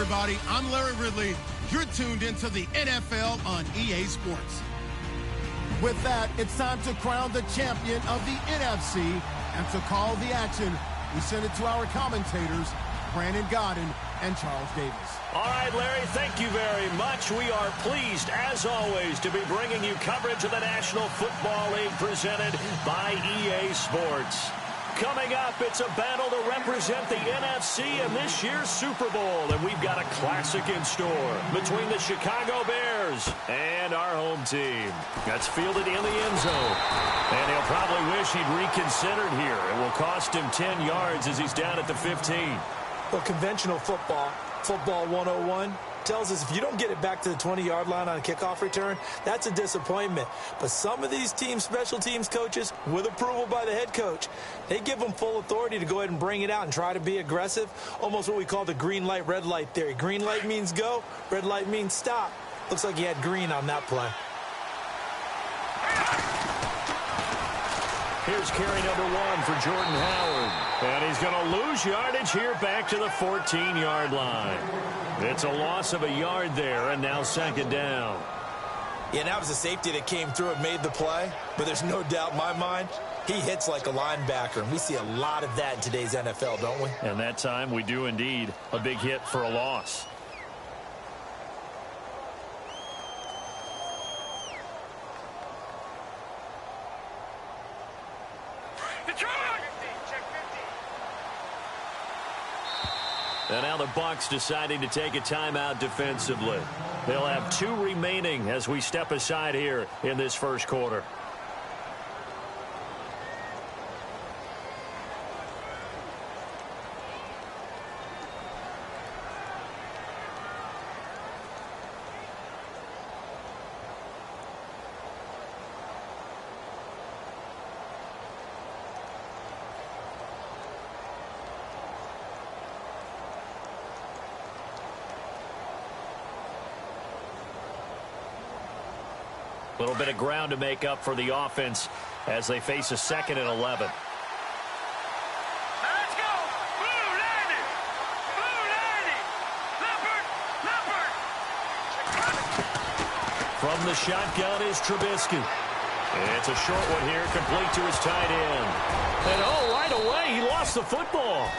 everybody. I'm Larry Ridley. You're tuned into the NFL on EA Sports. With that, it's time to crown the champion of the NFC. And to call the action, we send it to our commentators, Brandon Godden and Charles Davis. All right, Larry, thank you very much. We are pleased, as always, to be bringing you coverage of the National Football League presented by EA Sports. Coming up, it's a battle to represent the NFC in this year's Super Bowl, and we've got a classic in store between the Chicago Bears and our home team. That's fielded in the end zone, and he'll probably wish he'd reconsidered here. It will cost him 10 yards as he's down at the 15. Well, conventional football 101, tells us if you don't get it back to the 20-yard line on a kickoff return, that's a disappointment. But some of these special teams coaches, with approval by the head coach, they give them full authority to go ahead and bring it out and try to be aggressive, almost what we call the green light, red light theory. Green light means go, red light means stop. Looks like he had green on that play. Here's carry number 1 for Jordan Howard. And he's going to lose yardage here back to the 14-yard line. It's a loss of a yard there, and now second down. Yeah, that was a safety that came through and made the play. But there's no doubt in my mind, he hits like a linebacker. And we see a lot of that in today's NFL, don't we? And that time we do indeed. A big hit for a loss. And now the Bucs deciding to take a timeout defensively. They'll have 2 remaining as we step aside here in this first quarter. A little bit of ground to make up for the offense as they face a 2nd and 11. Let's go! Blue 90! Blue 90! Leopard! Leopard! From the shotgun is Trubisky. It's a short one here, complete to his tight end. And right away, he lost the football.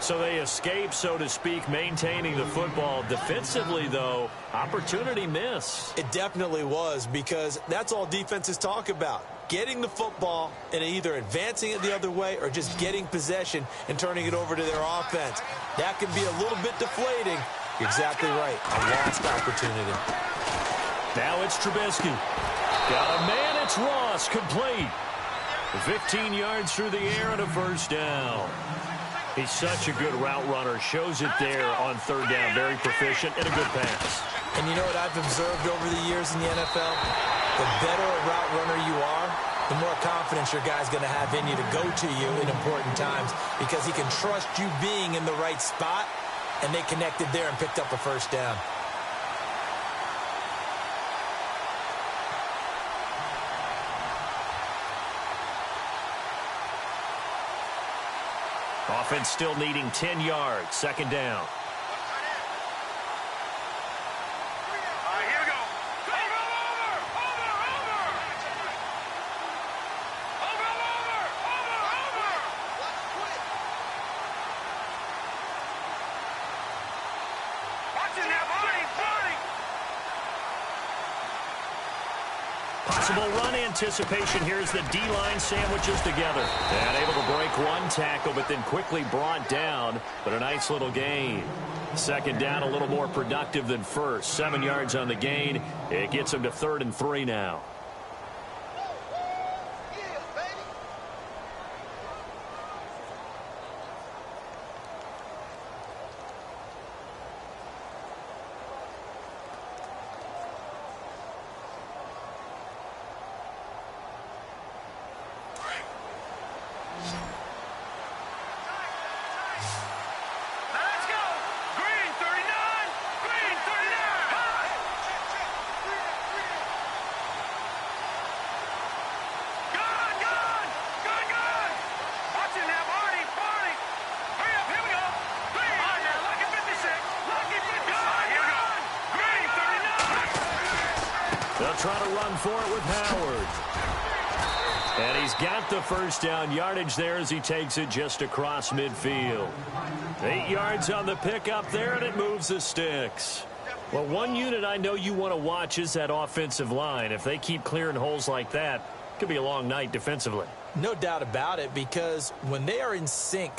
So they escape, so to speak, maintaining the football. Defensively, though, opportunity miss. It definitely was, because that's all defenses talk about. Getting the football and either advancing it the other way or just getting possession and turning it over to their offense. That can be a little bit deflating. You're exactly right. A lost opportunity. Now it's Trubisky. Got a man, it's Ross, complete. 15 yards through the air and a first down. He's such a good route runner. Shows it there on 3rd down. Very proficient and a good pass. And you know what I've observed over the years in the NFL? The better a route runner you are, the more confidence your guy's going to have in you to go to you in important times, because he can trust you being in the right spot, and they connected there and picked up a first down. Offense still needing 10 yards. 2nd down. Here we go. Watching that body. Possible run anticipation here as the D-line sandwiches together. And able to break one tackle, but then quickly brought down. But a nice little gain. 2nd down, a little more productive than first. 7 yards on the gain. It gets them to 3rd and 3 now. They'll try to run for it with Howard. And he's got the first down yardage there as he takes it just across midfield. 8 yards on the pickup there, and it moves the sticks. Well, one unit I know you want to watch is that offensive line. If they keep clearing holes like that, it could be a long night defensively. No doubt about it, because when they are in sync,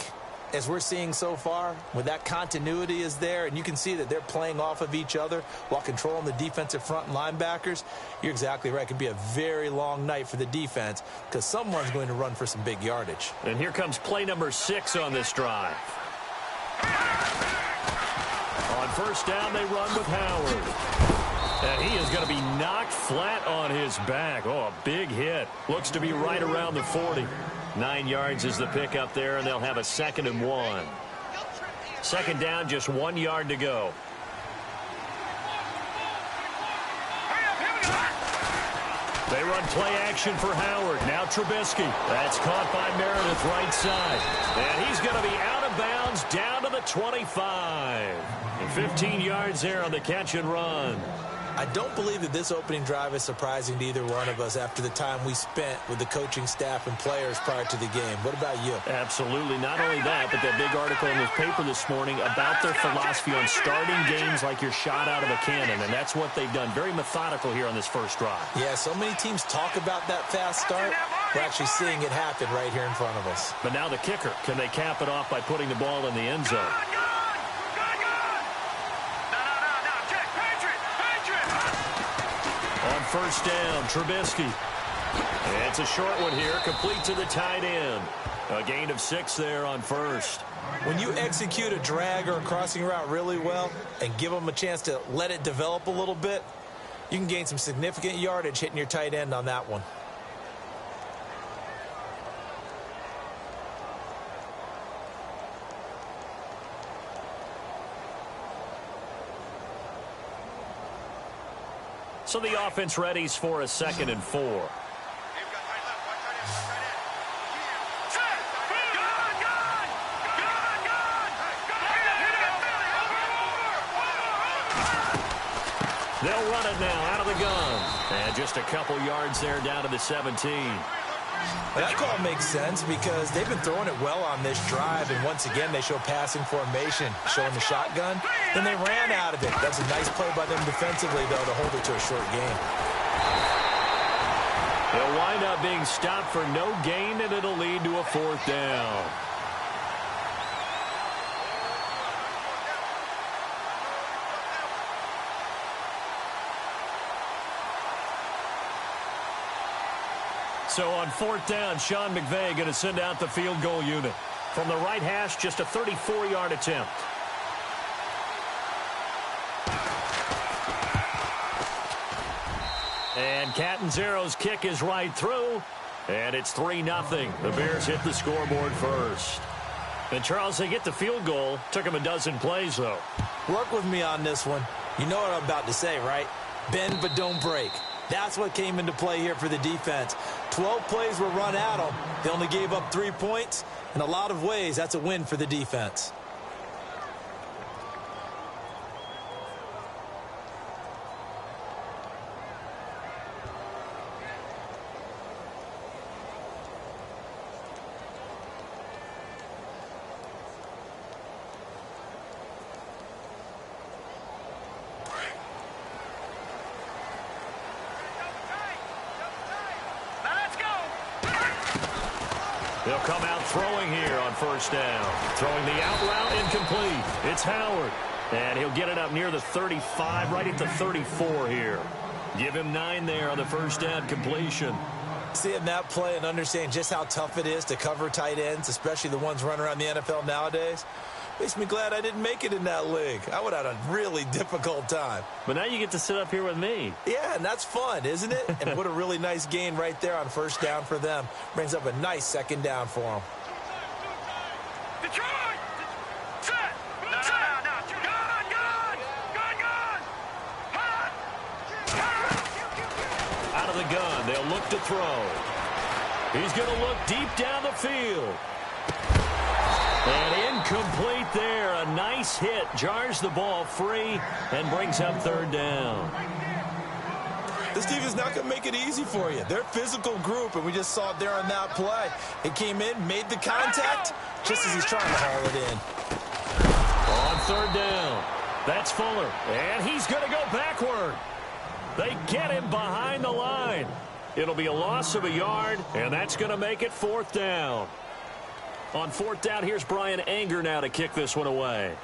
as we're seeing so far, when that continuity is there, and you can see that they're playing off of each other while controlling the defensive front and linebackers, you're exactly right. It can be a very long night for the defense because someone's going to run for some big yardage. And here comes play number 6 on this drive. On first down, they run with Howard. And he is going to be knocked flat on his back. Oh, a big hit. Looks to be right around the 40. 9 yards is the pickup there, and they'll have a 2nd and 1. Second down, just 1 yard to go. They run play action for Howard. Now Trubisky. That's caught by Meredith right side. And he's going to be out of bounds down to the 25. And 15 yards there on the catch and run. I don't believe that this opening drive is surprising to either one of us after the time we spent with the coaching staff and players prior to the game. What about you? Absolutely. Not only that, but that big article in the paper this morning about their philosophy on starting games like you're shot out of a cannon, and that's what they've done. Very methodical here on this first drive. Yeah, so many teams talk about that fast start. We're actually seeing it happen right here in front of us. But now the kicker. Can they cap it off by putting the ball in the end zone? On first down, Trubisky. It's a short one here, complete to the tight end. A gain of 6 there on first. When you execute a drag or a crossing route really well and give them a chance to let it develop a little bit, you can gain some significant yardage hitting your tight end on that one. So the offense readies for a 2nd and 4. They'll run it now out of the gun. And just a couple yards there down to the 17. That call makes sense because they've been throwing it well on this drive, and once again they show passing formation, showing the shotgun. Then they ran out of it. That's a nice play by them defensively, though, to hold it to a short game. They'll wind up being stopped for no gain, and it'll lead to a 4th down. So on 4th down, Sean McVay going to send out the field goal unit. From the right hash, just a 34-yard attempt. And Catanzaro's kick is right through. And it's 3-0. The Bears hit the scoreboard first. And Charles, they get the field goal. Took them a dozen plays, though. Work with me on this one. You know what I'm about to say, right? Bend but don't break. That's what came into play here for the defense. 12 plays were run at them. They only gave up 3 points. In a lot of ways, that's a win for the defense. They'll come out throwing here on 1st down. Throwing the out route incomplete. It's Howard. And he'll get it up near the 35, right at the 34 here. Give him 9 there on the 1st down completion. Seeing that play and understanding just how tough it is to cover tight ends, especially the ones running around the NFL nowadays, makes me glad I didn't make it in that league. I would have had a really difficult time. But now you get to sit up here with me. Yeah, and that's fun, isn't it? And what a really nice gain right there on 1st down for them. Brings up a nice 2nd down for them. Detroit! Set! Out of the gun, they'll look to throw. He's going to look deep down the field. And incomplete there. A nice hit. Jars the ball free and brings up 3rd down. This defense is not going to make it easy for you. They're a physical group, and we just saw it there on that play. It came in, made the contact, just as he's trying to haul it in. On third down, that's Fuller, and he's going to go backward. They get him behind the line. It'll be a loss of a yard, and that's going to make it fourth down. On fourth down, here's Brian Anger now to kick this one away.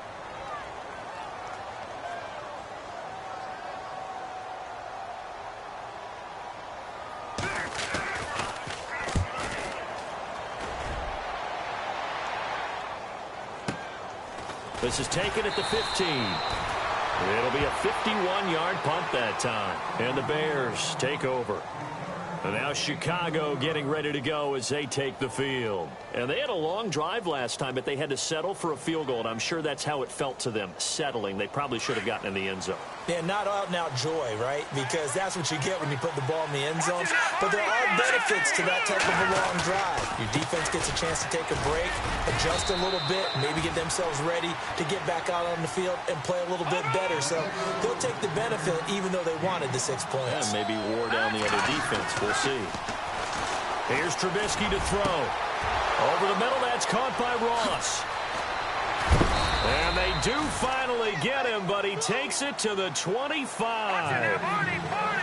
This is taken at the 15. It'll be a 51-yard punt that time. And the Bears take over. And now Chicago getting ready to go as they take the field. And they had a long drive last time, but they had to settle for a field goal. And I'm sure that's how it felt to them, settling. They probably should have gotten in the end zone. Yeah, not out-and-out joy, right? Because that's what you get when you put the ball in the end zone. But there are benefits to that type of a long drive. Your defense gets a chance to take a break, adjust a little bit, maybe get themselves ready to get back out on the field and play a little bit better. So they'll take the benefit even though they wanted the 6 points. Yeah, maybe wore down the other defense. We'll see. Here's Trubisky to throw. Over the middle, that's caught by Ross. And they do finally get him, but he takes it to the 25.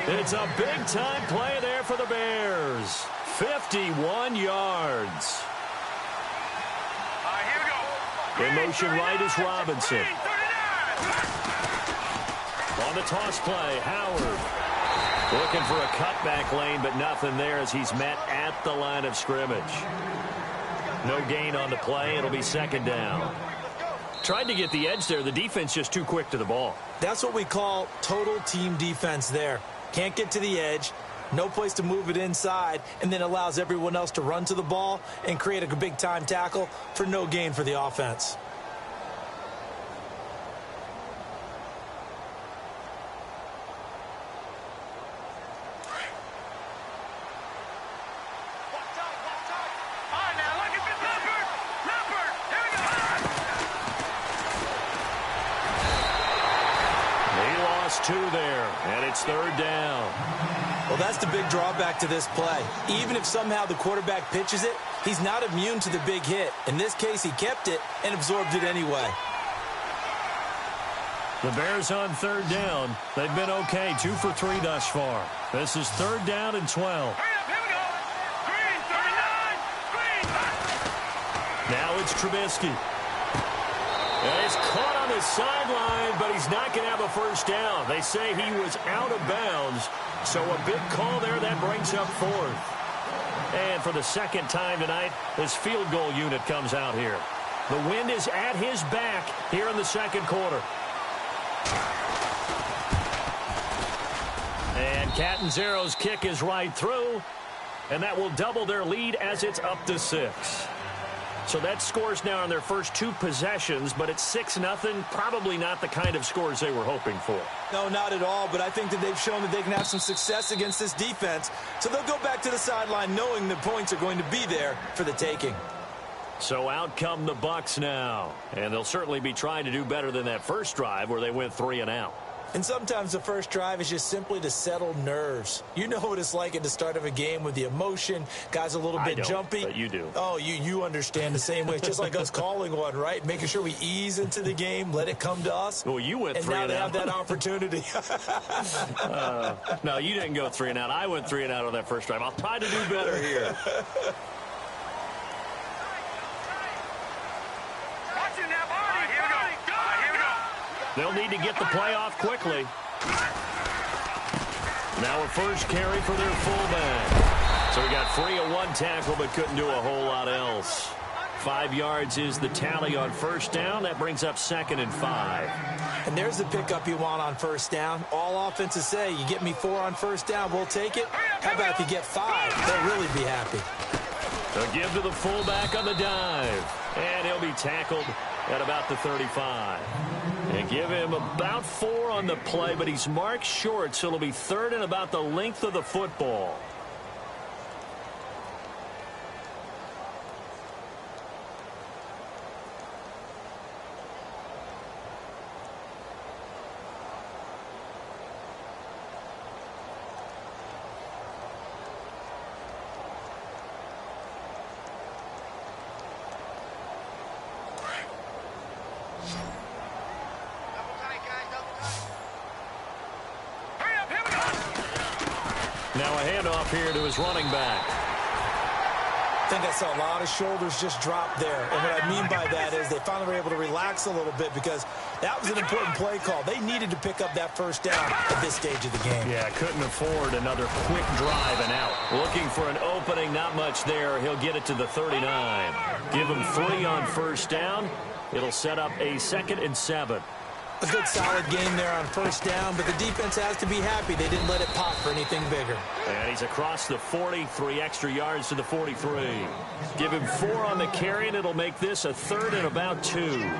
It's a big-time play there for the Bears. 51 yards. In motion right is Robinson. On the toss play, Howard. Looking for a cutback lane, but nothing there as he's met at the line of scrimmage. No gain on the play. It'll be second down. Tried to get the edge there. The defense just too quick to the ball. That's what we call total team defense there. Can't get to the edge, no place to move it inside, and then allows everyone else to run to the ball and create a big-time tackle for no gain for the offense. Two there, and it's third down. Well, that's the big drawback to this play. Even if somehow the quarterback pitches it, he's not immune to the big hit. In this case, he kept it and absorbed it anyway. The Bears on third down. They've been okay, 2 for 3 thus far. This is third down and 12. Now it's Trubisky. And he's caught on the sideline, but he's not going to have a first down. They say he was out of bounds, so a big call there that brings up fourth. And for the second time tonight, his field goal unit comes out here. The wind is at his back here in the second quarter. And Catanzaro's kick is right through, and that will double their lead as it's up to 6. So that scores now on their first 2 possessions, but it's 6-0. Probably not the kind of scores they were hoping for. No, not at all, but I think that they've shown that they can have some success against this defense. So they'll go back to the sideline knowing the points are going to be there for the taking. So out come the Bucs now, and they'll certainly be trying to do better than that first drive where they went 3 and out. And sometimes the first drive is just simply to settle nerves. You know what it's like at the start of a game with the emotion. Guys a little bit jumpy. But you do. Oh, you understand the same way. It's just like us calling one, right? Making sure we ease into the game, let it come to us. Well, you went 3 and out. And now they have that opportunity. No, you didn't go 3 and out. I went 3 and out on that first drive. I'll try to do better here. They'll need to get the play off quickly. Now a first carry for their fullback. So he got free of 1 tackle but couldn't do a whole lot else. 5 yards is the tally on first down. That brings up 2nd and 5. And there's the pickup you want on first down. All offenses say, you get me 4 on first down, we'll take it. How about if you get 5? They'll really be happy. A give to the fullback on the dive. And he'll be tackled at about the 35. And give him about 4 on the play, but he's marked short, so it'll be 3rd and about the length of the football. Now a handoff here to his running back. I think I saw a lot of shoulders just drop there. And what I mean by that is they finally were able to relax a little bit because that was an important play call. They needed to pick up that first down at this stage of the game. Yeah, couldn't afford another quick drive and out. Looking for an opening, not much there. He'll get it to the 39. Give him 3 on first down. It'll set up a 2nd and 7. A good solid game there on first down, but the defense has to be happy they didn't let it pop for anything bigger. And he's across the 40, 3 extra yards to the 43. Give him 4 on the carry, and it'll make this a 3rd and about 2.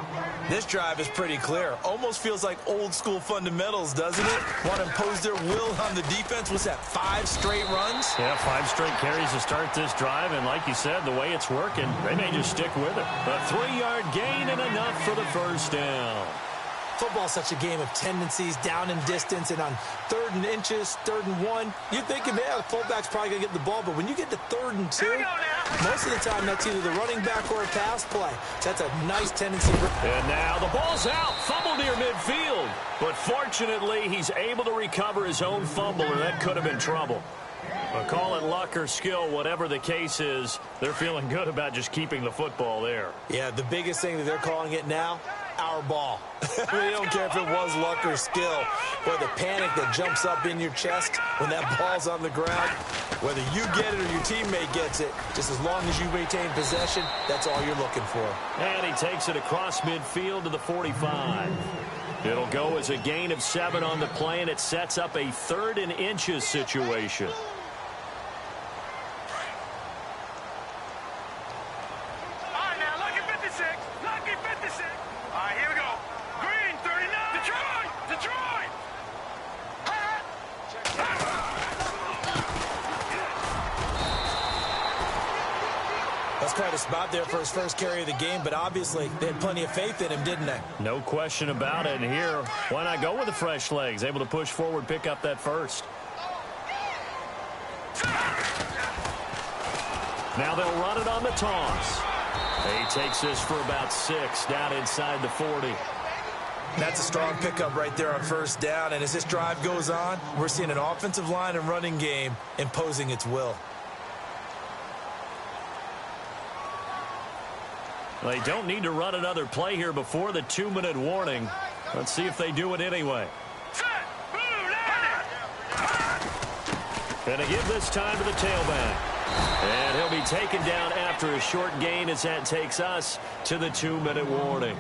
This drive is pretty clear. Almost feels like old school fundamentals, doesn't it? Want to impose their will on the defense. What's that, 5 straight runs? Yeah, 5 straight carries to start this drive, and like you said, the way it's working, they may just stick with it. A 3-yard gain and enough for the first down. Football's such a game of tendencies, down and distance, and on 3rd and inches, 3rd and 1, you're thinking, man, the fullback's probably going to get the ball. But when you get to 3rd and 2, most of the time that's either the running back or a pass play. So that's a nice tendency. And now the ball's out, fumble near midfield. But fortunately, he's able to recover his own fumble, or that could have been trouble. But call it luck or skill, whatever the case is, they're feeling good about just keeping the football there. Yeah, the biggest thing that they're calling it now, our ball. They don't care if it was luck or skill. Or the panic that jumps up in your chest when that ball's on the ground. Whether you get it or your teammate gets it, just as long as you maintain possession, that's all you're looking for. And he takes it across midfield to the 45. It'll go as a gain of 7 on the play, and it sets up a 3rd and inches situation. Quite a spot there for his first carry of the game, but obviously they had plenty of faith in him, didn't they? No question about it. And here, why not go with the fresh legs? Able to push forward, pick up that first. Now they'll run it on the toss. He takes this for about 6 down inside the 40. That's a strong pickup right there on first down, and as this drive goes on, we're seeing an offensive line and running game imposing its will. They don't need to run another play here before the 2-minute warning. Let's see if they do it anyway. And they give this time to the tailback. And he'll be taken down after a short gain as that takes us to the 2-minute warning.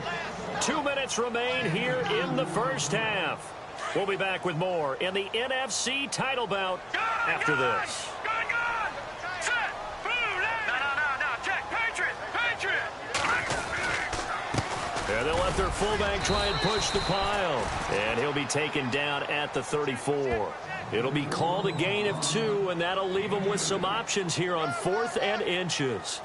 2 minutes remain here in the first half. We'll be back with more in the NFC title bout after this. And they'll let their fullback try and push the pile. And he'll be taken down at the 34. It'll be called a gain of 2, and that'll leave them with some options here on 4th and inches.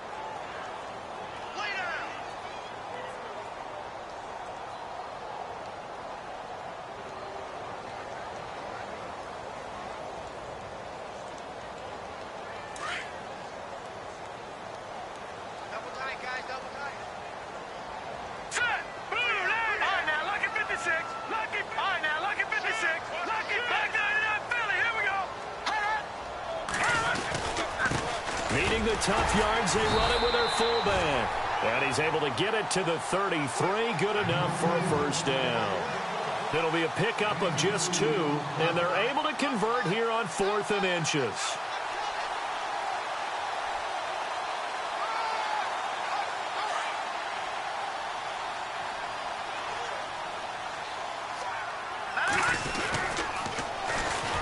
Tough yards, they run it with their fullback. And he's able to get it to the 33. Good enough for a first down. It'll be a pickup of just 2, and they're able to convert here on 4th and inches.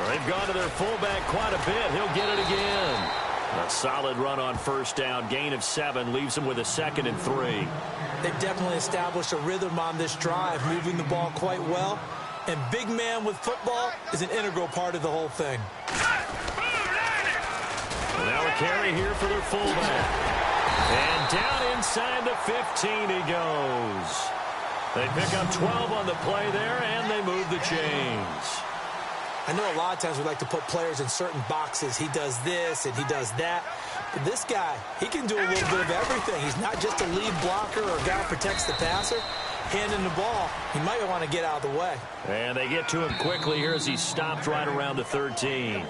They've gone to their fullback quite a bit. He'll get it again. A solid run on first down. Gain of 7 leaves them with a 2nd and 3. They've definitely established a rhythm on this drive, moving the ball quite well. And big man with football is an integral part of the whole thing. Now a carry here for their fullback. And down inside the 15 he goes. They pick up 12 on the play there, and they move the chains. I know a lot of times we like to put players in certain boxes. He does this and he does that. But this guy, he can do a little bit of everything. He's not just a lead blocker or a guy who protects the passer. Handing the ball, he might want to get out of the way. And they get to him quickly here as he stopped right around the 13.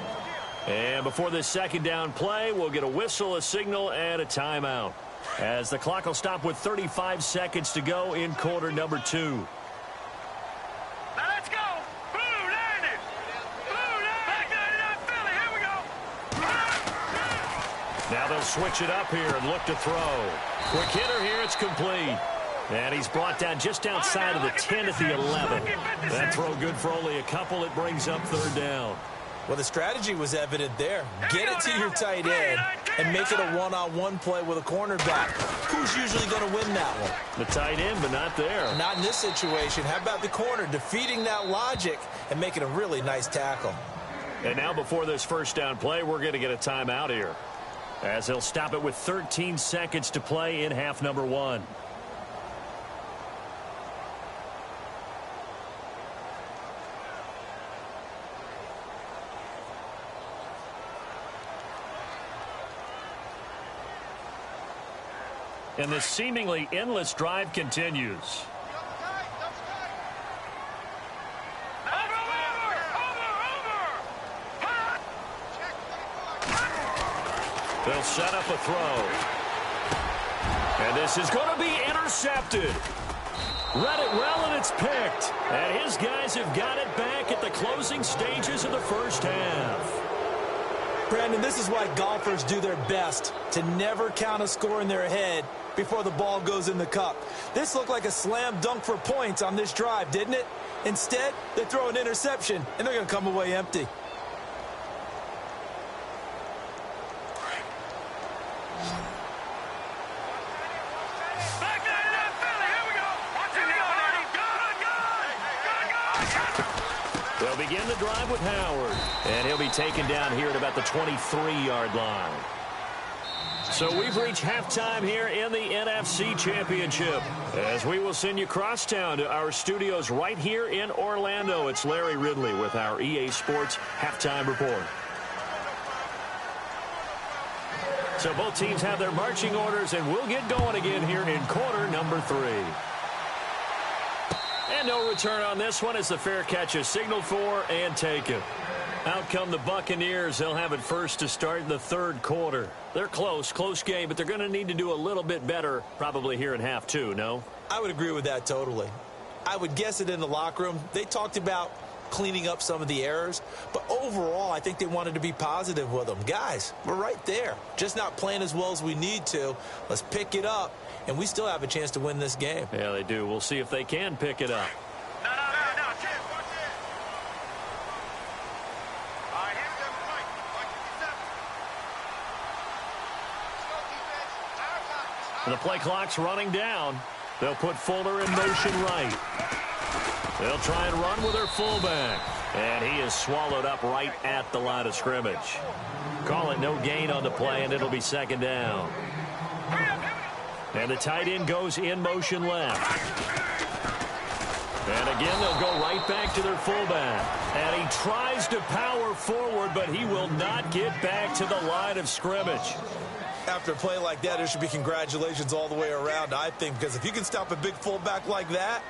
And before this second down play, we'll get a whistle, a signal, and a timeout, as the clock will stop with 35 seconds to go in quarter number 2. Now let's go. Blue landed. Blue landed. Back 99 Philly. Here we go. Now they'll switch it up here and look to throw. Quick hitter here. It's complete. And he's brought down just outside of the 10 at the 11. That throw good for only a couple. It brings up third down. Well, the strategy was evident there. Get it to your tight end and make it a one-on-one play with a cornerback. Who's usually going to win that one? The tight end, but not there. Not in this situation. How about the corner defeating that logic and making a really nice tackle? And now before this first down play, we're going to get a timeout here, as he'll stop it with 13 seconds to play in half number 1. And this seemingly endless drive continues. They'll set up a throw. And this is going to be intercepted. Read it well, and it's picked. And his guys have got it back at the closing stages of the first half. Brandon, this is why golfers do their best to never count a score in their head before the ball goes in the cup. This looked like a slam dunk for points on this drive, didn't it? Instead, they throw an interception, and they're going to come away empty. They'll begin the drive with Howard, and he'll be taken down here at about the 23-yard line. So we've reached halftime here in the NFC Championship, as we will send you crosstown to our studios right here in Orlando. It's Larry Ridley with our EA Sports Halftime Report. So both teams have their marching orders, and we'll get going again here in quarter number 3. And no return on this one as the fair catch is signaled for and taken. Out come the Buccaneers. They'll have it first to start in the third quarter. They're close game, but they're going to need to do a little bit better probably here in half 2, no? I would agree with that totally. I would guess it in the locker room. They talked about cleaning up some of the errors, but overall, I think they wanted to be positive with them. Guys, we're right there. Just not playing as well as we need to. Let's pick it up, and we still have a chance to win this game. Yeah, they do. We'll see if they can pick it up. The play clock's running down. They'll put Fuller in motion right. They'll try and run with their fullback. And he is swallowed up right at the line of scrimmage. Call it no gain on the play, and it'll be second down. And the tight end goes in motion left. And again, they'll go right back to their fullback. And he tries to power forward, but he will not get back to the line of scrimmage. After a play like that, there should be congratulations all the way around, I think, because if you can stop a big fullback like that,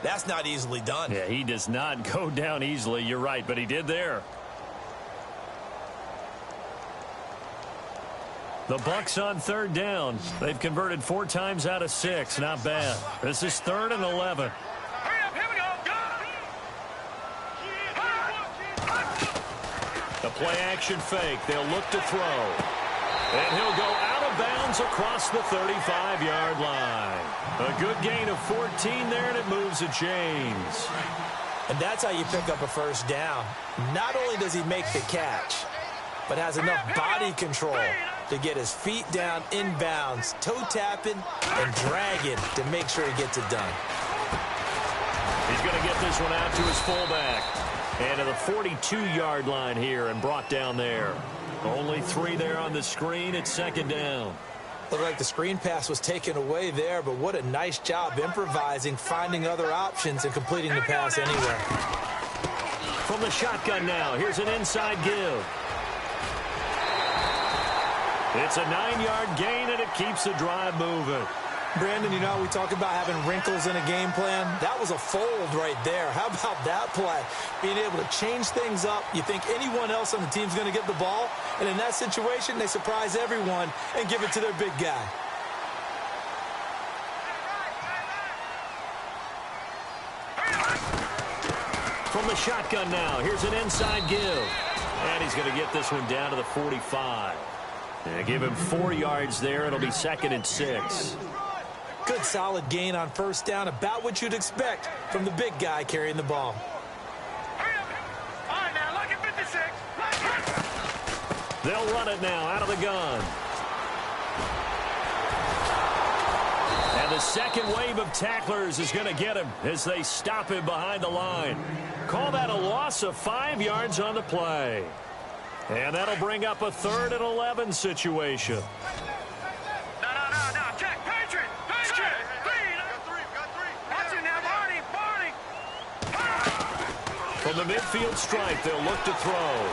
that's not easily done. Yeah, he does not go down easily. You're right, but he did there. The Bucs on third down. They've converted 4 times out of 6. Not bad. This is 3rd and 11. The play action fake. They'll look to throw. And he'll go out of bounds across the 35-yard line. A good gain of 14 there, and it moves the chains. And that's how you pick up a first down. Not only does he make the catch, but has enough body control to get his feet down inbounds, toe tapping and dragging to make sure he gets it done. He's going to get this one out to his fullback. And to the 42-yard line here and brought down there. Only 3 there on the screen. It's second down. Looked like the screen pass was taken away there, but what a nice job improvising, finding other options, and completing the pass anyway. From the shotgun now, here's an inside give. It's a 9-yard gain, and it keeps the drive moving. Brandon, you know, we talk about having wrinkles in a game plan. That was a fold right there. How about that play? Being able to change things up. You think anyone else on the team's going to get the ball, and in that situation, they surprise everyone and give it to their big guy. From the shotgun now, here's an inside give. And he's going to get this one down to the 45. And give him 4 yards there. It'll be 2nd and 6. Good solid gain on first down, about what you'd expect from the big guy carrying the ball. All right, now, look at 56. They'll run it now out of the gun. And the second wave of tacklers is going to get him as they stop him behind the line. Call that a loss of 5 yards on the play. And that'll bring up a 3rd and 11 situation. No. Check. Patriot. Got three. Watch it now, Barney. From the midfield stripe, they'll look to throw.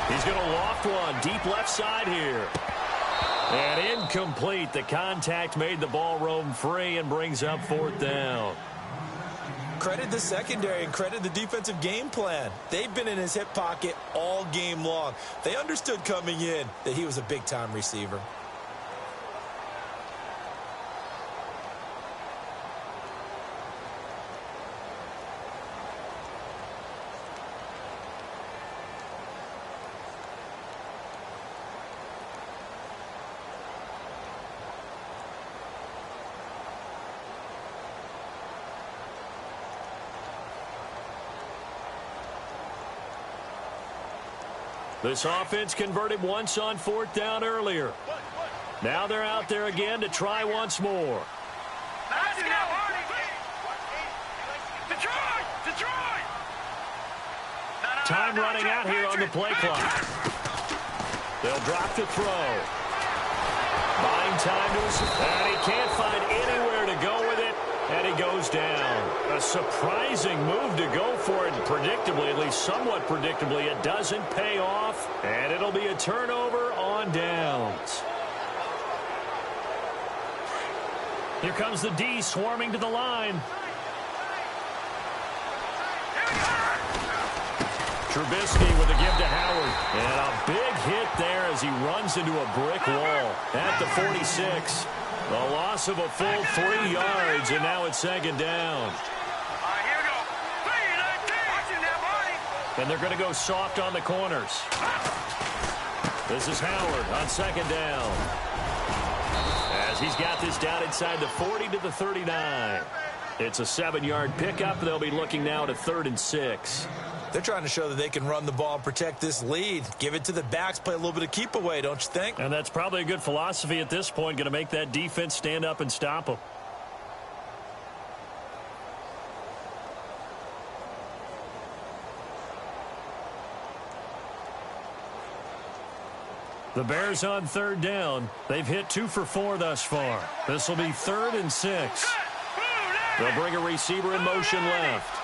He's going to loft one deep left side here. And incomplete. The contact made the ball roam free and brings up 4th down. Credit the secondary and credit the defensive game plan. They've been in his hip pocket all game long. They understood coming in that he was a big-time receiver. This offense converted once on 4th down earlier. Now they're out there again to try once more. Let's go, Barney. Detroit. Time running out here on the play clock. They'll drop the throw. Buying time to his, and he can't find anywhere to go with it, and he goes down. A surprising move to go for it, predictably, at least somewhat predictably. It doesn't pay off, and it'll be a turnover on downs. Here comes the D swarming to the line. Trubisky with a give to Howard. And a big hit there as he runs into a brick wall at the 46. The loss of a full 3 yards, and now it's 2nd down. All right, here we go. 3-19. Watch it now, Barney. And they're going to go soft on the corners. This is Howard on 2nd down. As he's got this down inside the 40 to the 39. It's a 7-yard pickup. They'll be looking now to 3rd and 6. They're trying to show that they can run the ball and protect this lead. Give it to the backs, play a little bit of keep away, don't you think? And that's probably a good philosophy at this point, going to make that defense stand up and stop them. The Bears on 3rd down. They've hit 2 for 4 thus far. This will be 3rd and 6. They'll bring a receiver in motion left.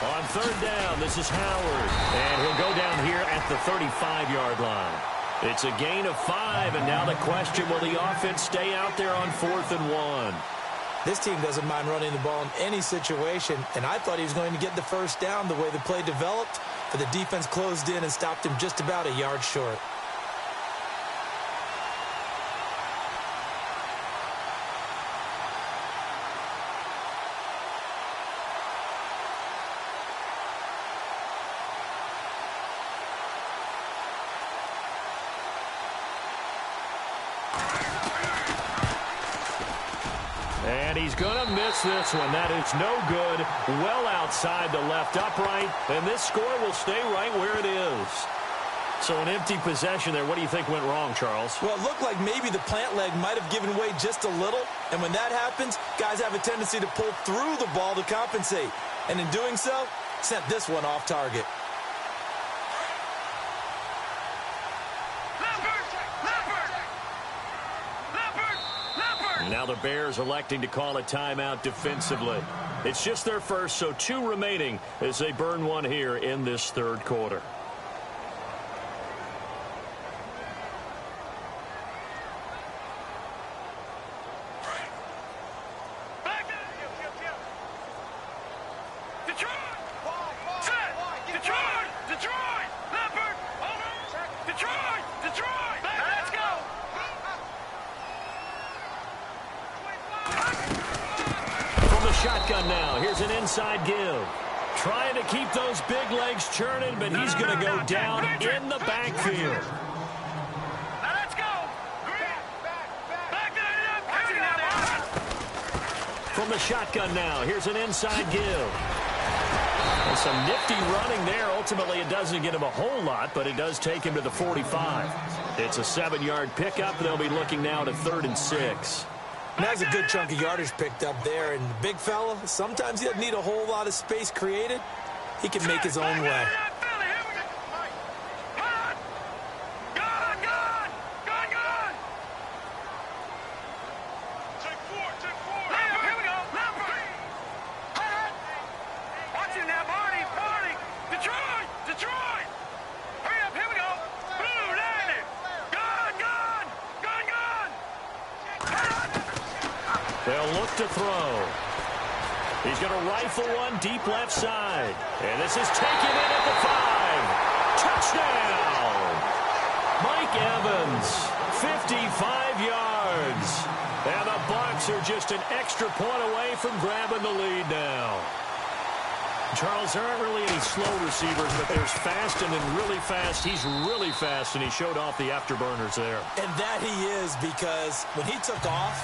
On 3rd down, this is Howard. And he'll go down here at the 35-yard line. It's a gain of 5, and now the question, will the offense stay out there on 4th and 1? This team doesn't mind running the ball in any situation, and I thought he was going to get the first down the way the play developed, but the defense closed in and stopped him just about a yard short. And he's going to miss this one. That is no good. Well outside the left upright. And this score will stay right where it is. So an empty possession there. What do you think went wrong, Charles? Well, it looked like maybe the plant leg might have given way just a little. And when that happens, guys have a tendency to pull through the ball to compensate. And in doing so, sent this one off target. Now the Bears electing to call a timeout defensively. It's just their first, so 2 remaining as they burn one here in this 3rd quarter. Detroit! Set! Detroit! Detroit! Leopard! Over! Detroit! Detroit! Let's go! From the shotgun now, here's an inside give. Trying to keep those big legs churning, but he's going to go down in the backfield. Now let's go! Back that up! From the shotgun now, here's an inside give. And some nifty running there. Ultimately, it doesn't get him a whole lot, but it does take him to the 45. It's a 7-yard pickup. They'll be looking now to 3rd and 6. That's a good chunk of yardage picked up there. And the big fella, sometimes he doesn't need a whole lot of space created. He can make his own way. They'll look to throw. He's going to rifle one deep left side. And this is taken in at the 5. Touchdown! Mike Evans, 55 yards. And the Bucs are just an extra point away from grabbing the lead now. Charles, there aren't really any slow receivers, but there's fast and then really fast. He's really fast, and he showed off the afterburners there. And that he is, because when he took off,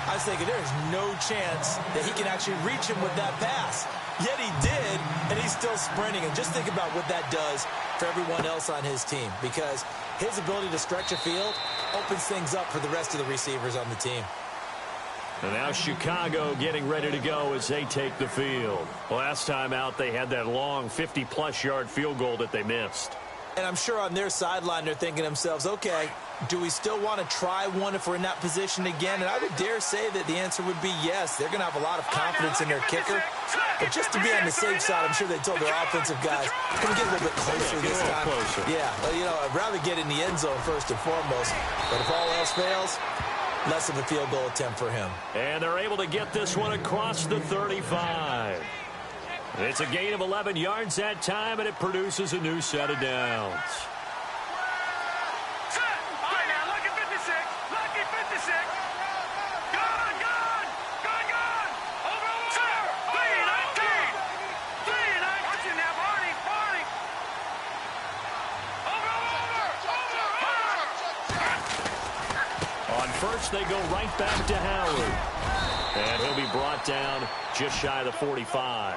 I was thinking there's no chance that he can actually reach him with that pass. Yet he did, and he's still sprinting. And just think about what that does for everyone else on his team, because his ability to stretch a field opens things up for the rest of the receivers on the team. And now Chicago getting ready to go as they take the field. Last time out, they had that long 50-plus yard field goal that they missed. And I'm sure on their sideline they're thinking to themselves, okay, do we still want to try one if we're in that position again? And I would dare say that the answer would be yes. They're going to have a lot of confidence in their kicker. But just to be on the safe side, I'm sure they told their offensive guys, can we get a little bit closer this time? Yeah, well, you know, I'd rather get in the end zone first and foremost. But if all else fails, less of a field goal attempt for him. And they're able to get this one across the 35. It's a gain of 11 yards that time, and it produces a new set of downs. On first, they go right back to Howard. And he'll be brought down just shy of the 45.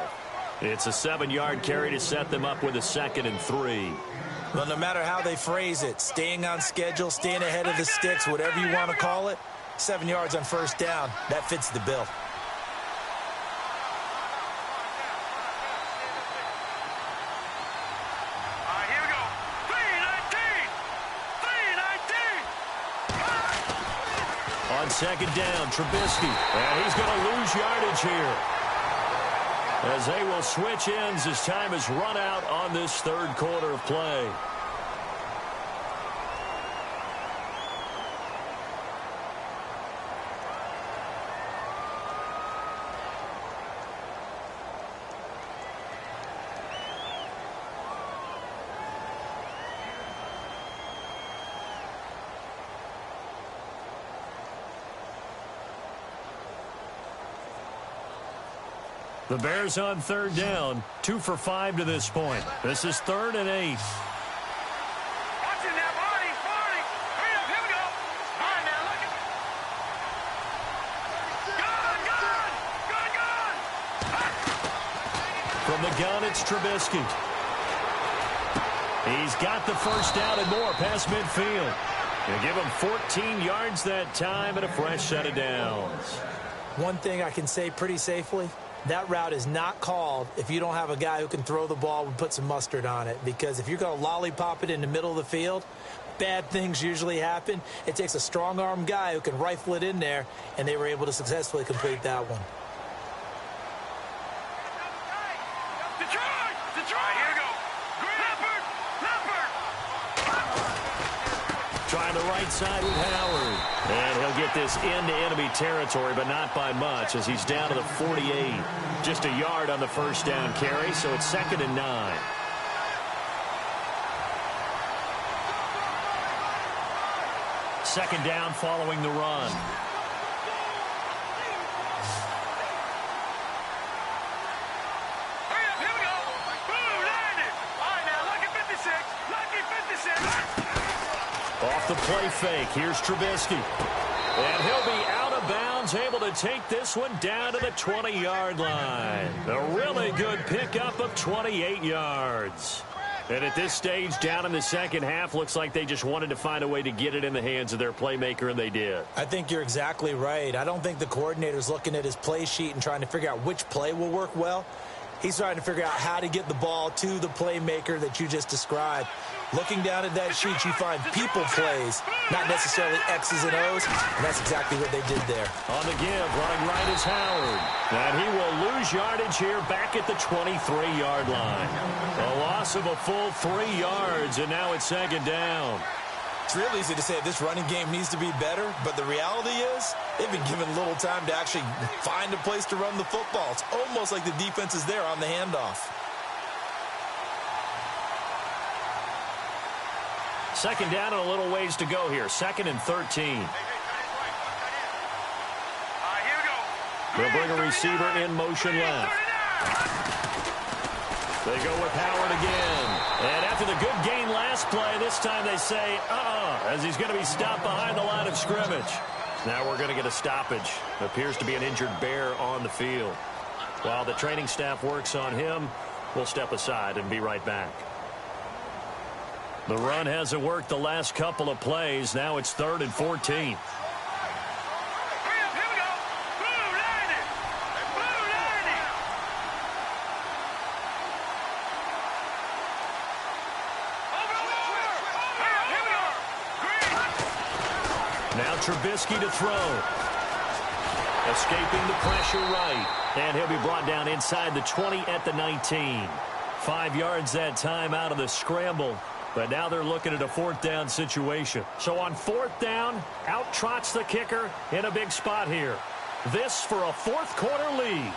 It's a 7-yard carry to set them up with a 2nd and 3. Well, no matter how they phrase it, staying on schedule, staying ahead of the sticks, whatever you want to call it, 7 yards on first down, that fits the bill. Here we go. 3-19. On 2nd down, Trubisky. And he's going to lose yardage here, as they will switch ends as time is run out on this 3rd quarter of play. The Bears on 3rd down, 2 for 5 to this point. This is 3rd and 8. Watch it now, Barney. Hurry up, here we go. All right, now, look at. Gun. From the gun, it's Trubisky. He's got the first down and more past midfield. They give him 14 yards that time and a fresh set of downs. One thing I can say pretty safely, that route is not called if you don't have a guy who can throw the ball and put some mustard on it. Because if you're going to lollipop it in the middle of the field, bad things usually happen. It takes a strong-arm guy who can rifle it in there, and they were able to successfully complete that one. Detroit, here we go. Leopard. Trying the right right side with Howard. And he'll get this into enemy territory, but not by much, as he's down to the 48. Just a yard on the first down carry, so it's 2nd and 9. Second down following the run. Off the play fake, here's Trubisky. And he'll be out of bounds, able to take this one down to the 20-yard line. A really good pickup of 28 yards. And at this stage, down in the second half, looks like they just wanted to find a way to get it in the hands of their playmaker, and they did. I think you're exactly right. I don't think the coordinator's looking at his play sheet and trying to figure out which play will work well. He's trying to figure out how to get the ball to the playmaker that you just described. Looking down at that sheet, you find people plays, not necessarily X's and O's, and that's exactly what they did there. On the give, running right is Howard. And he will lose yardage here back at the 23-yard line. A loss of a full 3 yards, and now it's second down. It's real easy to say this running game needs to be better, but the reality is they've been given little time to actually find a place to run the football. It's almost like the defense is there on the handoff. Second down and a little ways to go here. 2nd and 13. They'll bring a receiver in motion left. They go with Howard again. And after the good gain last play, this time they say, as he's going to be stopped behind the line of scrimmage. Now we're going to get a stoppage. Appears to be an injured Bear on the field. While the training staff works on him, we'll step aside and be right back. The run hasn't worked the last couple of plays. Now it's 3rd and 14. Now Trubisky to throw. Escaping the pressure right. And he'll be brought down inside the 20 at the 19. 5 yards that time out of the scramble. But now they're looking at a 4th down situation. So on 4th down, out trots the kicker in a big spot here. This for a 4th quarter lead.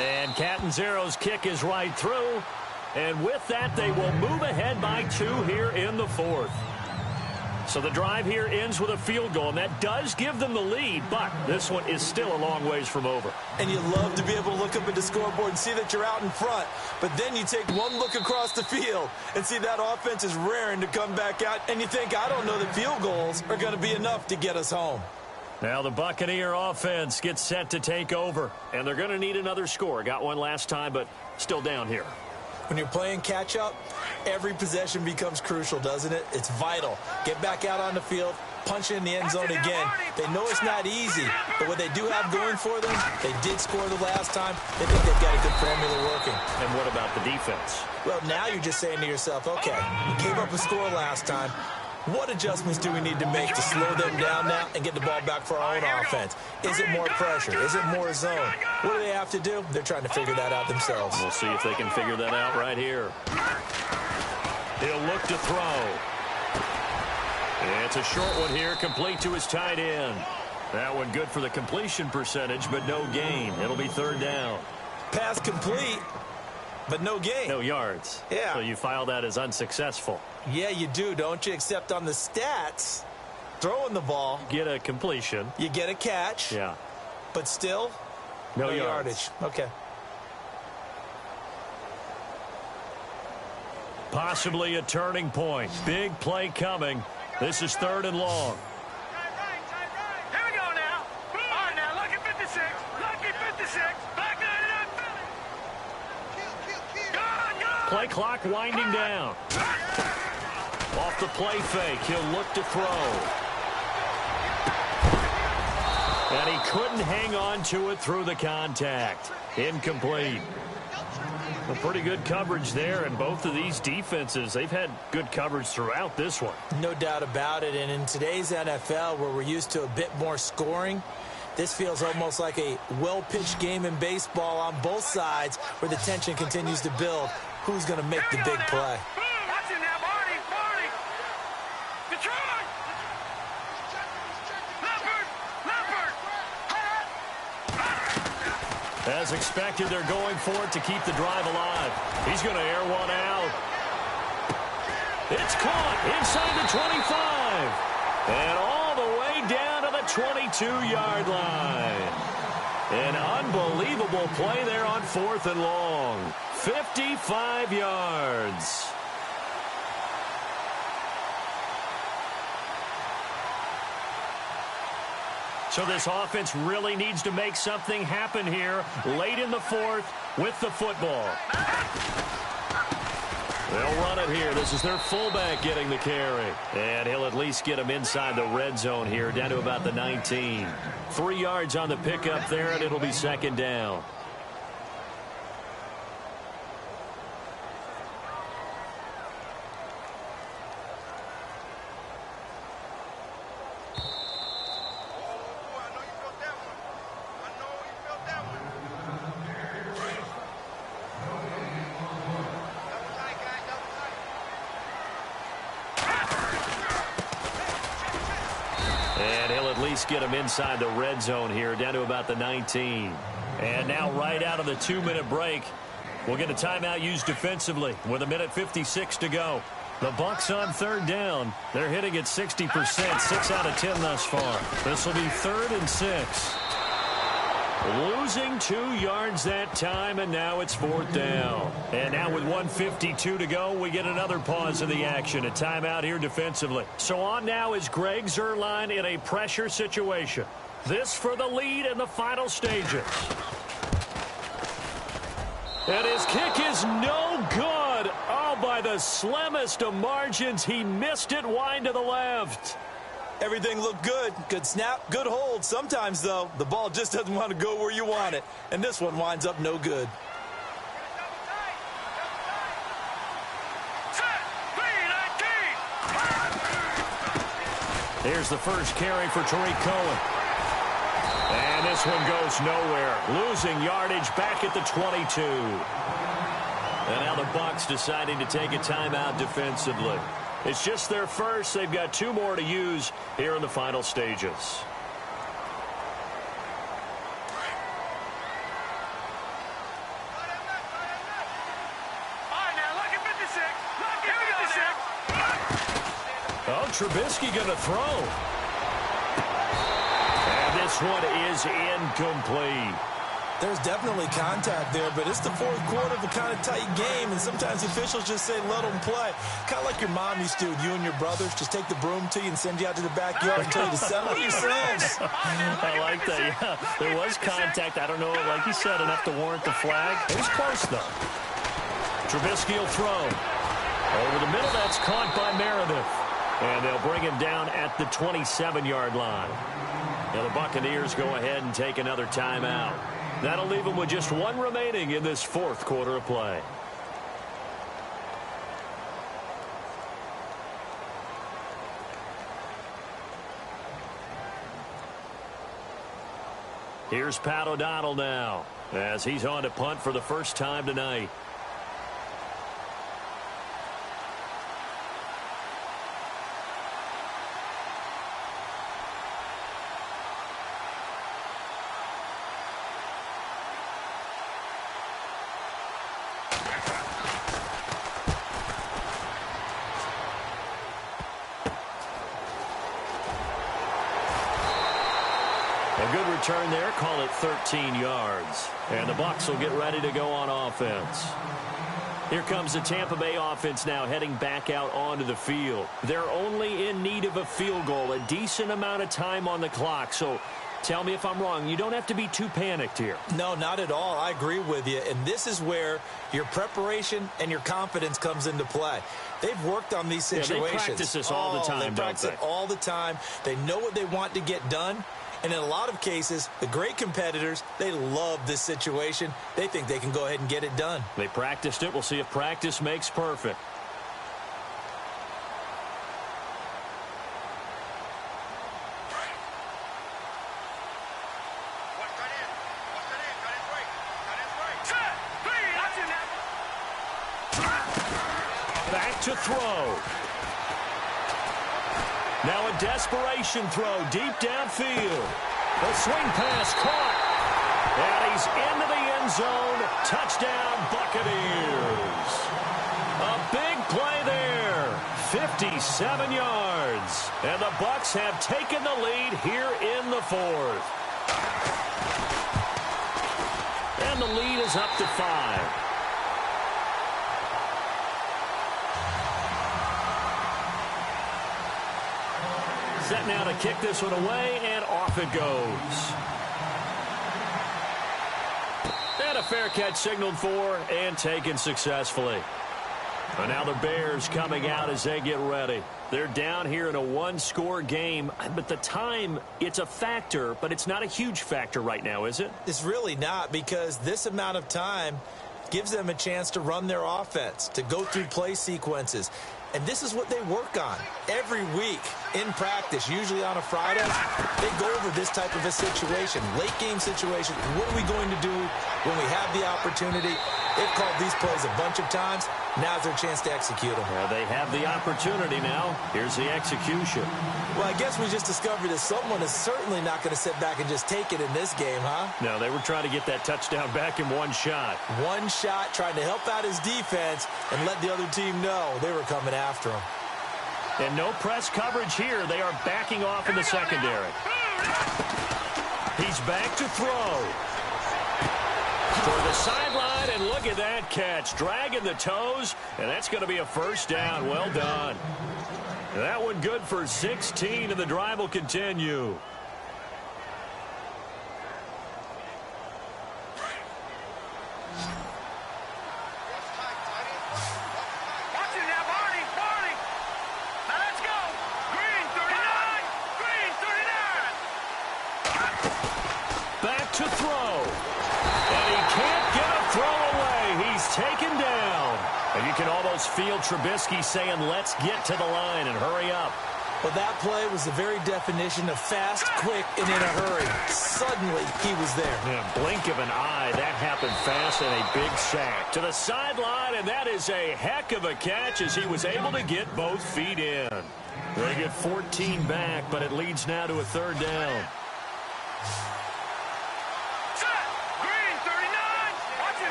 And Catanzaro's kick is right through. And with that, they will move ahead by 2 here in the 4th. So the drive here ends with a field goal, and that does give them the lead, but this one is still a long ways from over. And you love to be able to look up at the scoreboard and see that you're out in front, but then you take one look across the field and see that offense is raring to come back out, and you think, I don't know that field goals are going to be enough to get us home. Now the Buccaneer offense gets set to take over, and they're going to need another score. Got one last time, but still down here. When you're playing catch-up, every possession becomes crucial, doesn't it? It's vital. Get back out on the field, punch in the end zone again. They know it's not easy, but what they do have going for them, they did score the last time. They think they've got a good formula working. And what about the defense? Well, now you're just saying to yourself, okay, we gave up a score last time. What adjustments do we need to make to slow them down now and get the ball back for our own offense? Is it more pressure? Is it more zone? What do they have to do? They're trying to figure that out themselves. We'll see if they can figure that out right here. He'll look to throw. It's a short one here, complete to his tight end. That one good for the completion percentage, but no gain. It'll be 3rd down. Pass complete, but no gain. No yards. Yeah. So you file that as unsuccessful. Yeah, you do, don't you? Except on the stats, throwing the ball. Get a completion. You get a catch. Yeah. But still, no yardage. Okay. Possibly a turning point. Big play coming. This is 3rd and long. Here we go now. All right, now, lucky 56. Lucky 56. Back 99 Philly. Play clock winding down. Off the play fake, he'll look to throw. And he couldn't hang on to it through the contact. Incomplete. Well, pretty good coverage there, and both of these defenses, they've had good coverage throughout this one. No doubt about it, and in today's NFL, where we're used to a bit more scoring, This feels almost like a well-pitched game in baseball on both sides where the tension continues to build. Who's going to make the big play? Watch it now, Barney. Detroit. Leopard. As expected, they're going for it to keep the drive alive. He's going to air one out. It's caught inside the 25. And all the way down to the 22-yard line. An unbelievable play there on 4th and long. 55 yards. So this offense really needs to make something happen here late in the 4th with the football. They'll run it here. This is their fullback getting the carry. And he'll at least get him inside the red zone here, down to about the 19. 3 yards on the pickup there, and it'll be 2nd down. Get him inside the red zone here, down to about the 19. And now right out of the 2-minute break, we'll get a timeout used defensively with 1:56 to go. The Bucs on 3rd down. They're hitting at 60%, 6 out of 10 thus far. This will be 3rd and 6. Losing 2 yards that time, and now it's 4th down. And now with 1:52 to go, we get another pause in the action. A timeout here defensively. So on now is Greg Zuerlein in a pressure situation. This for the lead in the final stages. And his kick is no good. Oh, by the slimmest of margins, he missed it wide to the left. Everything looked good. Good snap, good hold. Sometimes, though, the ball just doesn't want to go where you want it. And this one winds up no good. Here's the first carry for Tariq Cohen. And this one goes nowhere. Losing yardage back at the 22. And now the Bucs deciding to take a timeout defensively. It's just their first. They've got 2 more to use here in the final stages. All right, now, look at 56. Look at 56. Oh, Trubisky going to throw. And this one is incomplete. There's definitely contact there, but it's the 4th quarter of a kind of tight game, and sometimes officials just say let them play. Kind of like your mom used to do with you and your brothers. Just take the broom to you and send you out to the backyard and tell you to settle yourselves. I like that, yeah. There was contact. I don't know, like you said, enough to warrant the flag. It was close, though. Trubisky will throw. Over the middle, that's caught by Meredith. And they'll bring him down at the 27-yard line. Now the Buccaneers go ahead and take another timeout. That'll leave them with just 1 remaining in this 4th quarter of play. Here's Pat O'Donnell now, as he's on to punt for the first time tonight. A good return there, call it 13 yards. And the Bucs will get ready to go on offense. Here comes the Tampa Bay offense now heading back out onto the field. They're only in need of a field goal, a decent amount of time on the clock. So tell me if I'm wrong. You don't have to be too panicked here. No, not at all. I agree with you. And this is where your preparation and your confidence comes into play. They've worked on these situations. Yeah, they practice this all the time, They practice it all the time. They know what they want to get done. And in a lot of cases, the great competitors, they love this situation. They think they can go ahead and get it done. They practiced it. We'll see if practice makes perfect. to throw. Now a desperation throw deep downfield. The swing pass caught. And he's into the end zone. Touchdown, Buccaneers. A big play there. 57 yards. And the Bucs have taken the lead here in the fourth. And the lead is up to 5. Set now to kick this one away, and off it goes. And a fair catch signaled for and taken successfully. And now the Bears coming out as they get ready. They're down here in a one-score game, but the time, it's a factor, but it's not a huge factor right now, is it? It's really not, because this amount of time gives them a chance to run their offense, to go through play sequences. And this is what they work on every week in practice, usually on a Friday. They go over this type of a situation, late game situation. What are we going to do when we have the opportunity? They've called these plays a bunch of times. Now's their chance to execute them. Well, they have the opportunity now. Here's the execution. Well, I guess we just discovered that someone is certainly not going to sit back and just take it in this game, huh? No, they were trying to get that touchdown back in one shot. One shot, trying to help out his defense and let the other team know they were coming after him. And no press coverage here. They are backing off in the secondary. He's back to throw. For the sideline, and look at that catch. Dragging the toes, and that's going to be a first down. Well done. That one good for 16, and the drive will continue. Back to throw. And he can't get a throw away. He's taken down. And you can almost feel Trubisky saying, let's get to the line and hurry up. Well, that play was the very definition of fast, quick, and in a hurry. Suddenly, he was there. Yeah, blink of an eye. That happened fast, and a big sack. To the sideline, and that is a heck of a catch as he was able to get both feet in. They get 14 back, but it leads now to a third down.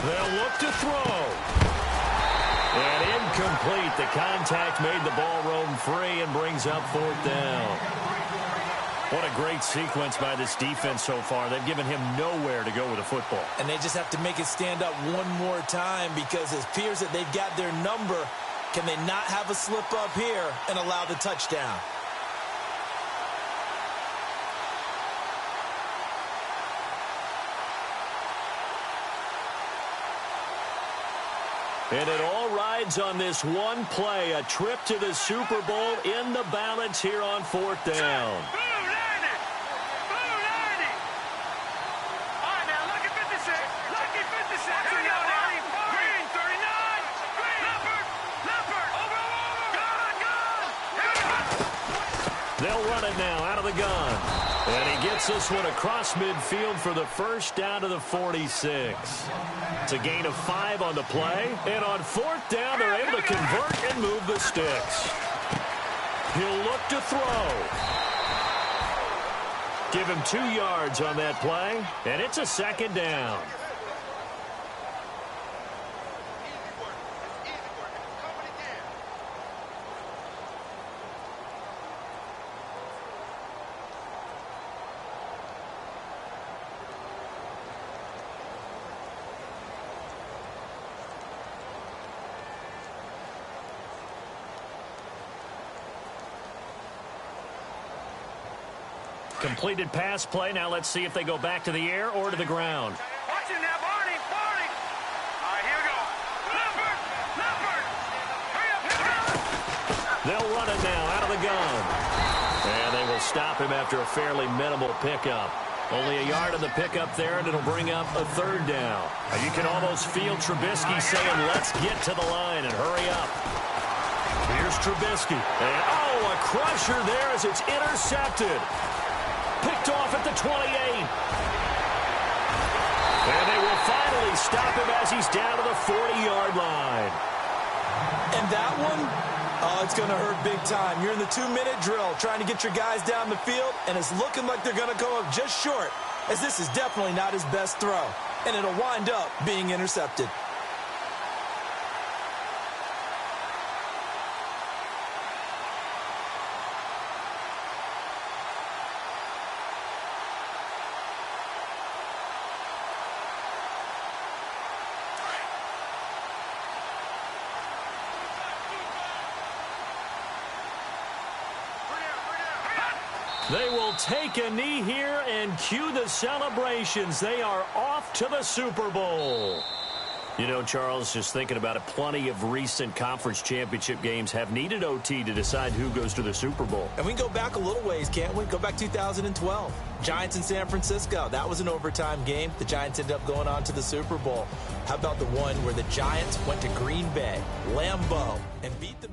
They'll look to throw. And incomplete. The contact made the ball roam free and brings up fourth down. What a great sequence by this defense so far. They've given him nowhere to go with the football. And they just have to make it stand up one more time, because it appears that they've got their number. Can they not have a slip up here and allow the touchdown? And it all rides on this one play, a trip to the Super Bowl in the balance here on fourth down. They'll run it now out of the gun. And he gets this one across midfield for the first down to the 46. It's a gain of 5 on the play. And on fourth down, they're able to convert and move the sticks. He'll look to throw. Give him 2 yards on that play. And it's a second down. Completed pass play. Now let's see if they go back to the air or to the ground. Watch it now, Barney. Barney. All right, here we go. Leopard. Leopard. Hurry up. They'll run it now out of the gun. And they will stop him after a fairly minimal pickup. Only a yard on the pickup there, and it'll bring up a third down. And you can almost feel Trubisky saying, let's get to the line and hurry up. Here's Here's Trubisky. And, a crusher there as it's intercepted. Picked off at the 28. And they will finally stop him as he's down to the 40-yard line. And that one, it's going to hurt big time. You're in the 2-minute drill trying to get your guys down the field, and it's looking like they're going to go up just short, as this is definitely not his best throw. And it'll wind up being intercepted. They will take a knee here and cue the celebrations. They are off to the Super Bowl. You know, Charles, just thinking about it, plenty of recent conference championship games have needed OT to decide who goes to the Super Bowl. And we can go back a little ways, can't we? Go back 2012. Giants in San Francisco. That was an overtime game. The Giants ended up going on to the Super Bowl. How about the one where the Giants went to Green Bay, Lambeau, and beat the